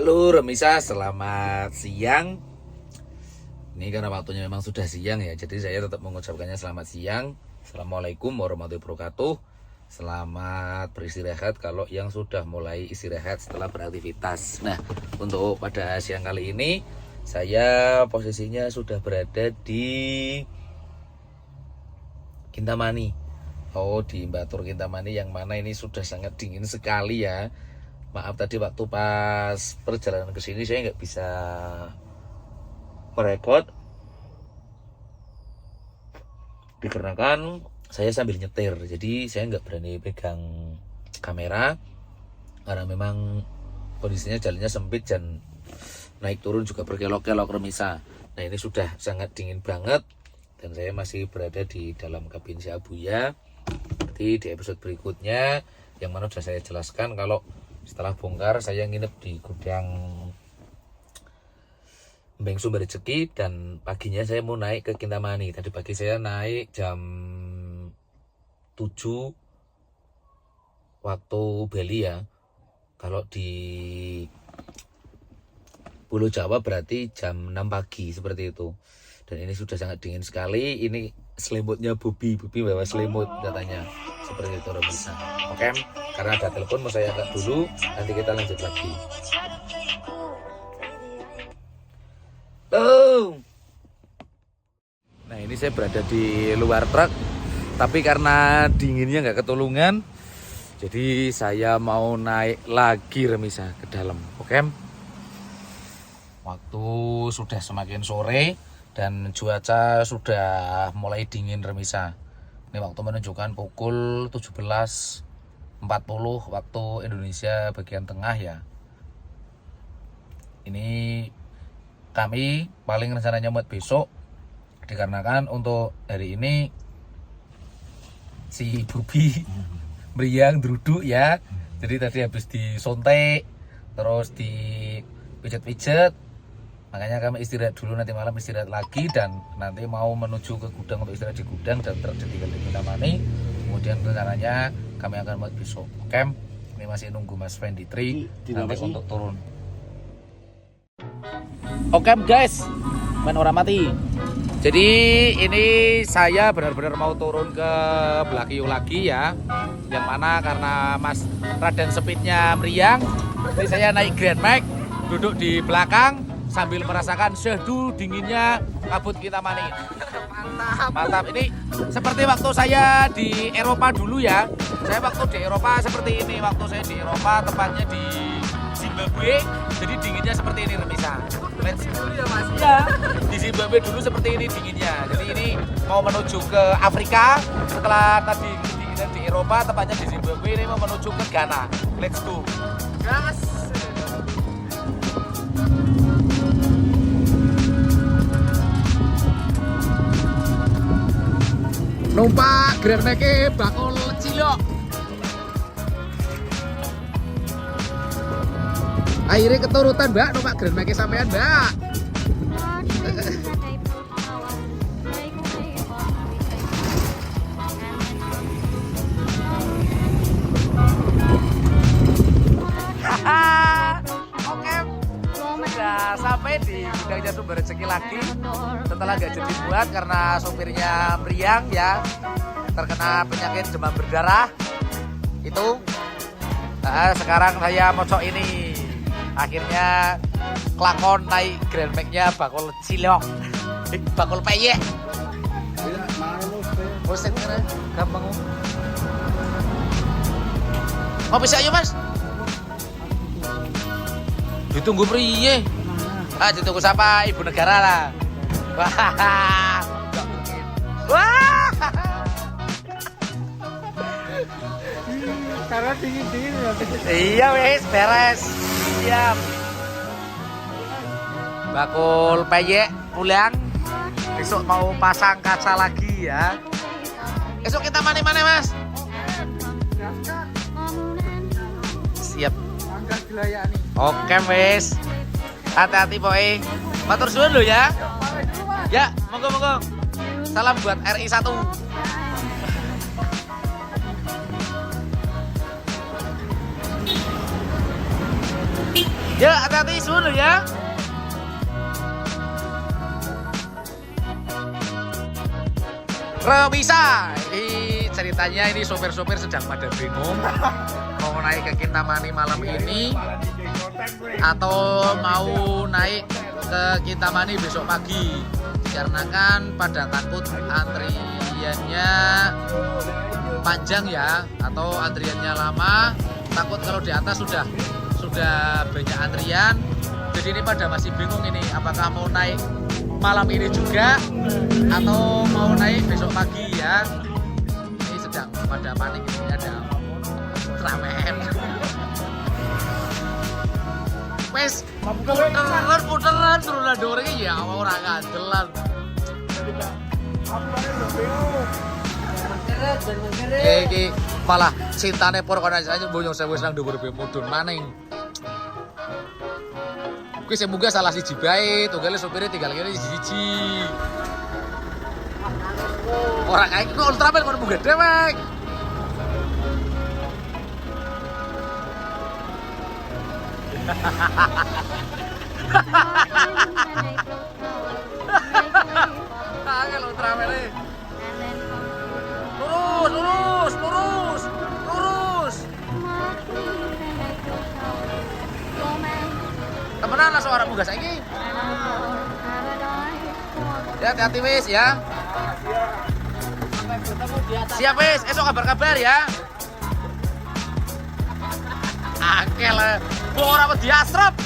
Halo Remisa, selamat siang. Ini karena waktunya memang sudah siang ya, jadi saya tetap mengucapkannya selamat siang. Assalamualaikum warahmatullahi wabarakatuh. Selamat beristirahat kalau yang sudah mulai istirahat setelah beraktivitas. Nah, untuk pada siang kali ini saya posisinya sudah berada di Kintamani. Oh, di Batur Kintamani, yang mana ini sudah sangat dingin sekali ya. Maaf tadi waktu pas perjalanan ke sini saya nggak bisa merekod dikarenakan saya sambil nyetir, jadi saya nggak berani pegang kamera karena memang kondisinya jalannya sempit dan naik turun juga berkelok-kelok Remisa. Nah, ini sudah sangat dingin banget dan saya masih berada di dalam kabin si Abuya. Nanti di episode berikutnya yang mana sudah saya jelaskan kalau setelah bongkar saya nginep di gudang Mbeng Sumber Rezeki dan paginya saya mau naik ke Kintamani. Tadi pagi saya naik jam 7 waktu Bali ya. Kalau di Pulau Jawa berarti jam 6 pagi seperti itu. Dan ini sudah sangat dingin sekali. Ini selimutnya Bubi bawa selimut katanya. Seperti itu Remisa. Oke, karena ada telepon mau saya angkat dulu, nanti kita lanjut lagi. Nah, ini saya berada di luar truk, tapi karena dinginnya nggak ketulungan, jadi saya mau naik lagi Remisa ke dalam. Oke, waktu sudah semakin sore dan cuaca sudah mulai dingin Remisa. Ini waktu menunjukkan pukul 17.40 waktu Indonesia bagian tengah ya. Ini kami paling rencananya buat besok, dikarenakan untuk hari ini si Bubi meriang duduk ya. Jadi tadi habis disontek terus dipijet-pijet, makanya kami istirahat dulu, nanti malam istirahat lagi dan nanti mau menuju ke gudang untuk istirahat di gudang dan tertinggal di Kintamani. Kemudian rencananya kami akan buat besok. Oke, ini masih nunggu Mas Fendi Tri nanti untuk turun. Oke guys, main orang mati. Jadi ini saya benar-benar mau turun ke Blakiu lagi ya. Yang mana karena Mas Raden Speednya meriang, jadi saya naik Grand Max, duduk di belakang sambil merasakan syahdu dinginnya kabut Kintamani. Mantap. Ini seperti waktu saya di Eropa dulu ya. Saya waktu di Eropa seperti ini. Waktu saya di Eropa tepatnya di Zimbabwe, jadi dinginnya seperti ini Remisa. Let's go ya Mas. Ya, di Zimbabwe dulu seperti ini dinginnya. Jadi ini mau menuju ke Afrika. Setelah tadi kedinginan di Eropa, tepatnya di Zimbabwe, ini mau menuju ke Ghana. Let's go. Gas. Numpak Grand Max bakul cilok. Akhirnya keturutan Mbak, numpak Grand Max sampean Mbak. Oke, sudah sampai di gudangnya Sumber Rezeki lagi. Setelah gak jadi buat karena sopirnya meriang ya, terkena penyakit demam berdarah itu. Nah, sekarang saya mocok ini. Akhirnya kelakon naik Grand Max-nya bakul cilok. Bakul peyek. Bosen kan? Gampang. Mau bisa yuk Mas? Ditunggu priye? Ah, ditunggu siapa? Ibu negara lah. Wah, nggak mungkin. Wah. Karena dingin ya. Iya wes, beres. Siap. Bakul peyek pulang. Besok mau pasang kaca lagi ya. Besok kita mana Mas? Siap. Oke wes. Hati-hati boy. Matur suwun lo ya. Ya, monggo. Salam buat RI 1. Ya, hati-hati dulu ya. Bisa. Ini ceritanya ini sopir-sopir sedang pada bingung mau naik ke Kintamani malam ini atau mau naik ke Kintamani besok pagi. Dikarenakan pada takut antriannya panjang ya atau antriannya lama, takut kalau di atas sudah banyak antrian. Jadi ini pada masih bingung ini apakah mau naik malam ini juga atau mau naik besok pagi ya. Ini sedang pada panik, ini ada ramen. Wes puteran suruh dore ya ora kandelan. Iki malah cintane por kono aja bonyong sewu nang dhuwur be mudhun maning. Kuwi semoga salah siji bae, tunggale sopire tinggal kene siji. Ora kae ku Ultraman kono munggah dewek. Angel Ultraman e. Lurus. Temenan lah suara munggah saiki. Ya, hati-hati wis ya. Siap wis, esok kabar-kabar ya. Angel, ora wedi asrep.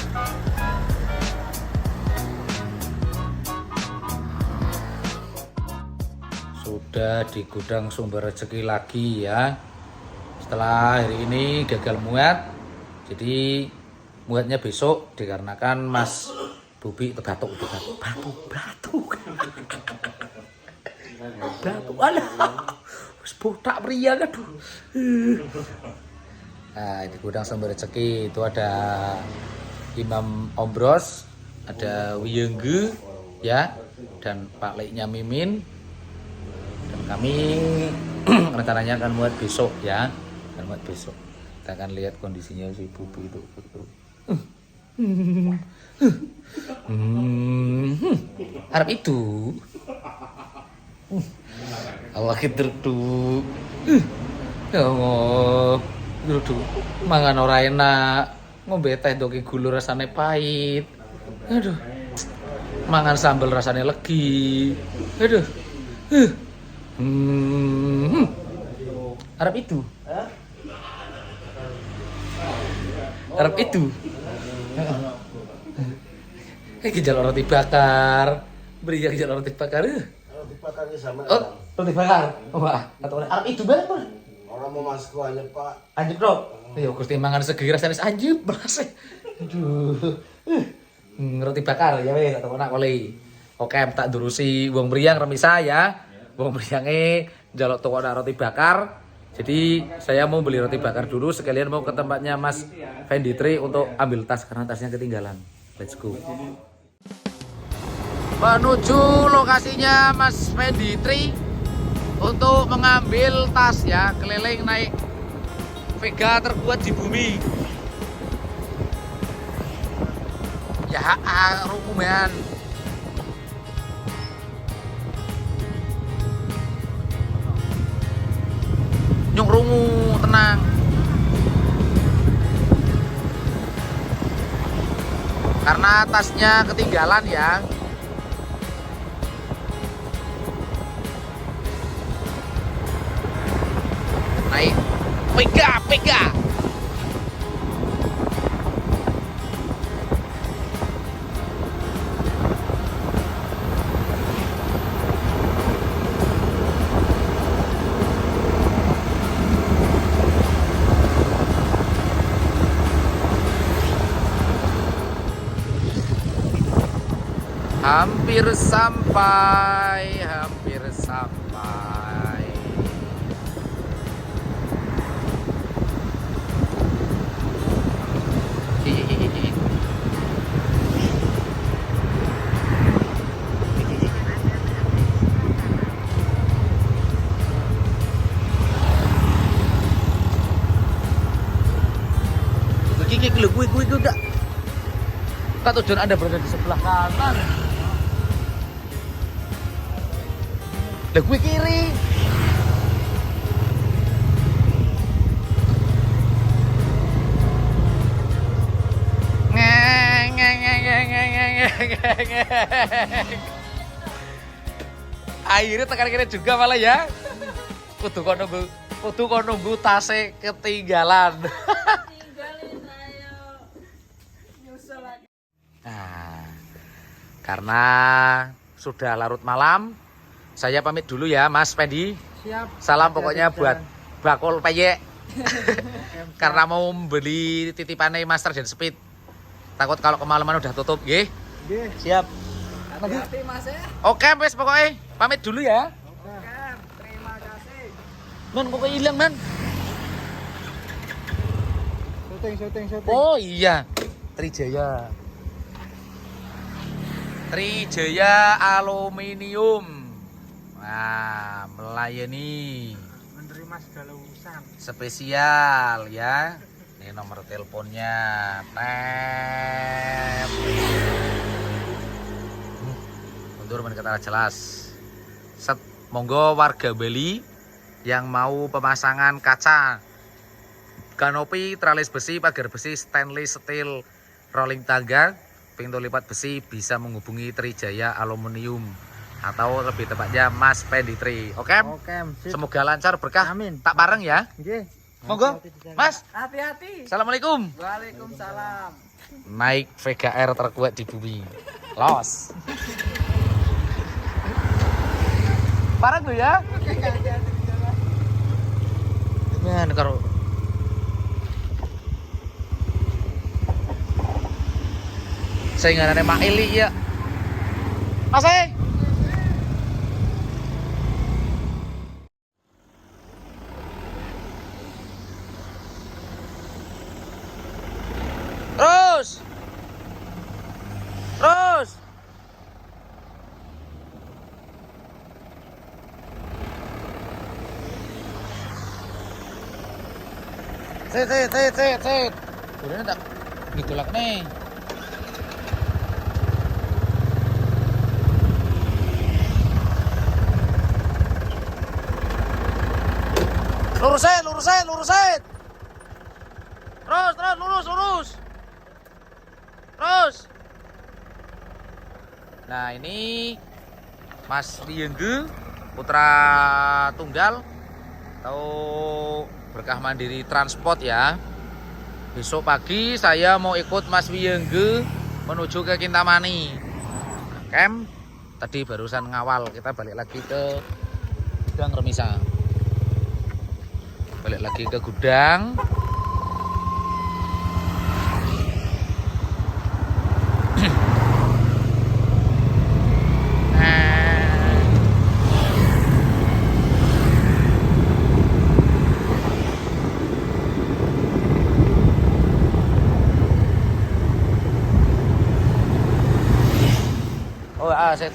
Sudah di gudang Sumber Rezeki lagi ya. Setelah hari ini gagal muat, jadi muatnya besok dikarenakan Mas Bubi batuk. Alah, wis botak pria aduh. Nah, di gudang Sumber Rezeki itu ada Imam Ombros, ada Wiyengge ya, dan Pak Leknya Mimin. Dan kami rencananya akan muat besok ya. Kita akan lihat kondisinya si Bubi itu. Harap itu. Allah kiderdu. Ya Allah. Dudu mangan ora enak. Ngombe teh doki gulu rasane pahit. Aduh. Mangan sambel rasane legi. Aduh. Harap itu. Harap itu. Jalur roti bakar. Beri yang jalur roti bakar. Roti bakarnya sama. Oh, roti bakar. Oh, atau harap itu banget, Pak. Orang mau masuk aja, Pak. Anjep, Bro. Ya Gusti mangan segi rasane anjep, berasa. Aduh. Roti bakar ya wis atau nak koli. Oke, tak durusi wong mriyang remisa ya. Wong mriyange njaluk toko roti bakar. Jadi saya mau beli roti bakar dulu sekalian mau ke tempatnya Mas Fendi Tri untuk ambil tas karena tasnya ketinggalan. Let's go. Menuju lokasinya Mas Fendi Tri untuk mengambil tas ya, keliling naik Vega terkuat di bumi. Ya, rukuman. Nyung rungu, tenang. Karena tasnya ketinggalan ya. Naik. Pega. Hampir sampai. Gue gak. Kak tujuan Anda berada di sebelah kanan. Lah gue kiri. Akhirnya tekan kiri juga malah ya. Kudu kok nunggu tasnya ketinggalan. Nah, karena sudah larut malam, saya pamit dulu ya Mas Pendi. Siap. Salam pokoknya buat bakul peyek. Karena mau beli titipannya Master dan Speed. Takut kalau kemalaman udah tutup, nggih. Nggih. Siap. Hati-hati Mas ya. Oke, wes pokoknya pamit dulu ya. Oke, terima kasih. Man, pokoknya hilang, Man. Syuting. Oh iya, Trijaya. Trijaya Aluminium. Nah, melayani Menerima segala urusan. spesial ya. Ini nomor teleponnya. Tem. Mundur mendekat jelas. Set, monggo warga Bali yang mau pemasangan kaca, kanopi, tralis besi, pagar besi, stainless steel, rolling tangga, pintu lipat besi bisa menghubungi Trijaya Aluminium atau lebih tepatnya Mas Pendi Tri. Oke? Oke, sip. Semoga lancar berkah. Amin. Tak bareng ya. Nggih. Monggo. Mas. Hati-hati. Assalamualaikum. Waalaikumsalam. Naik VGR terkuat di bumi. Los. Bareng tuh ya. Man, karo saya ngarane Mak Eli ya. Mas Terus. Set. Udah tak ditolak nih. Lurusin. Terus. Nah, ini Mas Wiyengge putra tunggal atau Berkah Mandiri Transport ya. Besok pagi saya mau ikut Mas Wiyengge menuju ke Kintamani. Camp tadi barusan ngawal, kita balik lagi ke gudang Remisa. Balik lagi ke gudang. Set.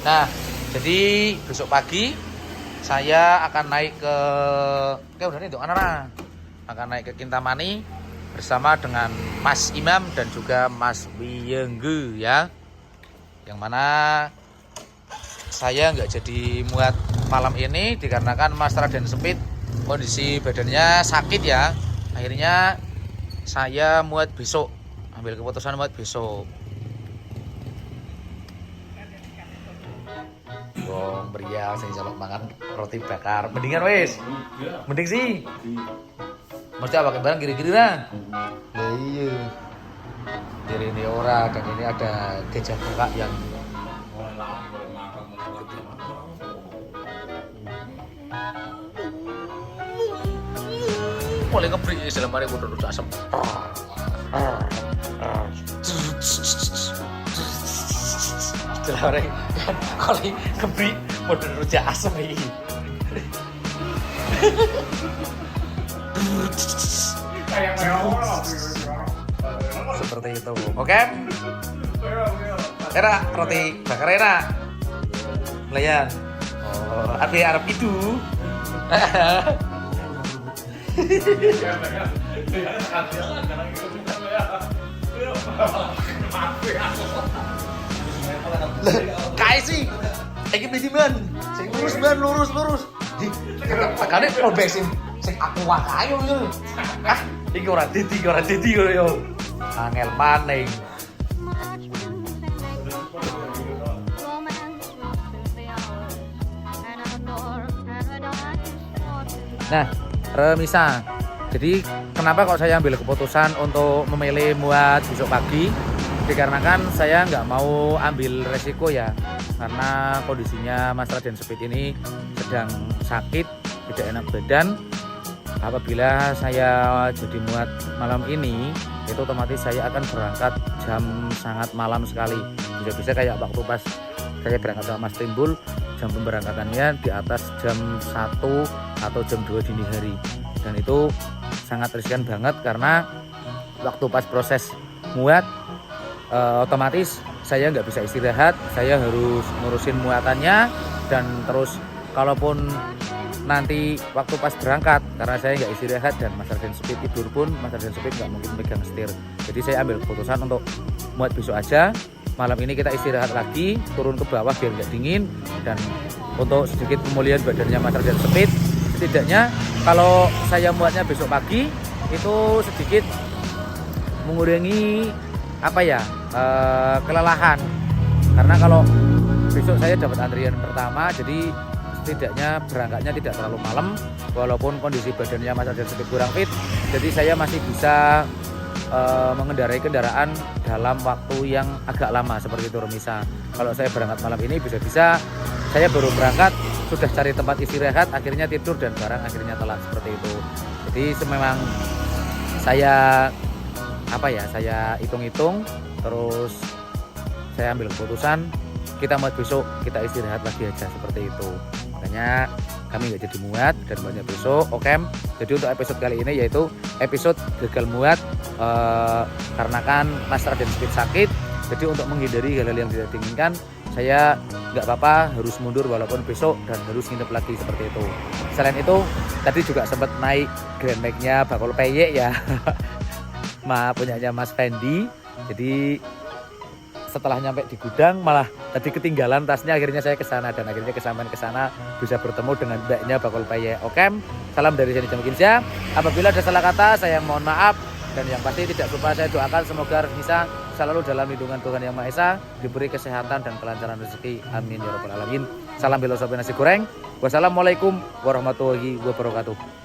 Nah, jadi besok pagi saya akan naik ke udah nih tuh anak akan naik ke Kintamani bersama dengan Mas Imam dan juga Mas Wiyengge ya. Yang mana saya nggak jadi muat malam ini dikarenakan Mas Raden Speed kondisi badannya sakit ya. Akhirnya saya muat besok, ambil keputusan muat besok. Wong pria sing colok makan roti bakar. Mendingan wis. Mending sih. Mesti pakai barang kiri-kiri lah. Lah iya. Kiri ini ora dan ini ada gajah bengkak yang mulai ngebrik dalam hari udah rujak asem. Dalam hari kalau ngebrik udah rujak asem ini. Seperti itu. Oke. Enak roti bakar enak. Melayan. Oh, Arab itu. Kae sih. Iki pidi men. Sing lurus men, lurus. Tekane robek sing aku wae yo. Ah, iki ora didi yo. Angel maning. Nah, Remisa. Jadi kenapa kok saya ambil keputusan untuk memilih muat besok pagi? Dikarenakan saya nggak mau ambil resiko ya, karena kondisinya Mas Raden Speed ini sedang sakit, tidak enak badan. Apabila saya jadi muat malam ini, itu otomatis saya akan berangkat jam sangat malam sekali. Bisa-bisa kayak waktu pas saya berangkat sama Mas Timbul, jam pemberangkatannya di atas jam 1 atau jam 2 dini hari. Dan itu sangat riskan banget karena waktu pas proses muat otomatis saya nggak bisa istirahat, saya harus ngurusin muatannya, dan terus kalaupun nanti waktu pas berangkat karena saya nggak istirahat dan Mas Raden Speed tidur pun Mas Raden Speed nggak mungkin megang setir. Jadi saya ambil keputusan untuk muat besok aja. Malam ini kita istirahat lagi, turun ke bawah biar nggak dingin, dan untuk sedikit pemulihan badannya Mas Raden Speed, setidaknya kalau saya muatnya besok pagi itu sedikit mengurangi kelelahan, karena kalau besok saya dapat antrian pertama, jadi setidaknya berangkatnya tidak terlalu malam walaupun kondisi badannya Mas Raden Speed kurang fit, jadi saya masih bisa mengendarai kendaraan dalam waktu yang agak lama seperti itu Remisa. Kalau saya berangkat malam ini bisa-bisa saya baru berangkat sudah cari tempat istirahat, akhirnya tidur dan barang akhirnya telat seperti itu. Jadi memang saya saya hitung-hitung, terus saya ambil keputusan kita muat besok, kita istirahat lagi aja seperti itu. Makanya kami nggak jadi muat dan banyak besok okem. Jadi untuk episode kali ini yaitu episode gagal muat karena kan Mas Raden Speed sakit. Jadi untuk menghindari hal-hal yang tidak diinginkan, saya nggak apa-apa harus mundur walaupun besok dan harus nginep lagi seperti itu. Selain itu tadi juga sempat naik Grand Max-nya Bakul Peyek ya. Punyanya Mas Fendi. Jadi setelah nyampe di gudang malah tadi ketinggalan tasnya, akhirnya saya ke sana dan akhirnya kesampaian ke sana bisa bertemu dengan mbaknya Bakul Peyek. Oke, salam dari sini Jamkinsia. Apabila ada salah kata saya mohon maaf, dan yang pasti tidak lupa saya doakan semoga bisa selalu dalam lindungan Tuhan Yang Maha Esa, diberi kesehatan dan kelancaran rezeki. Amin ya rabbal alamin. Salam belo sobe nasi goreng. Wassalamualaikum warahmatullahi wabarakatuh.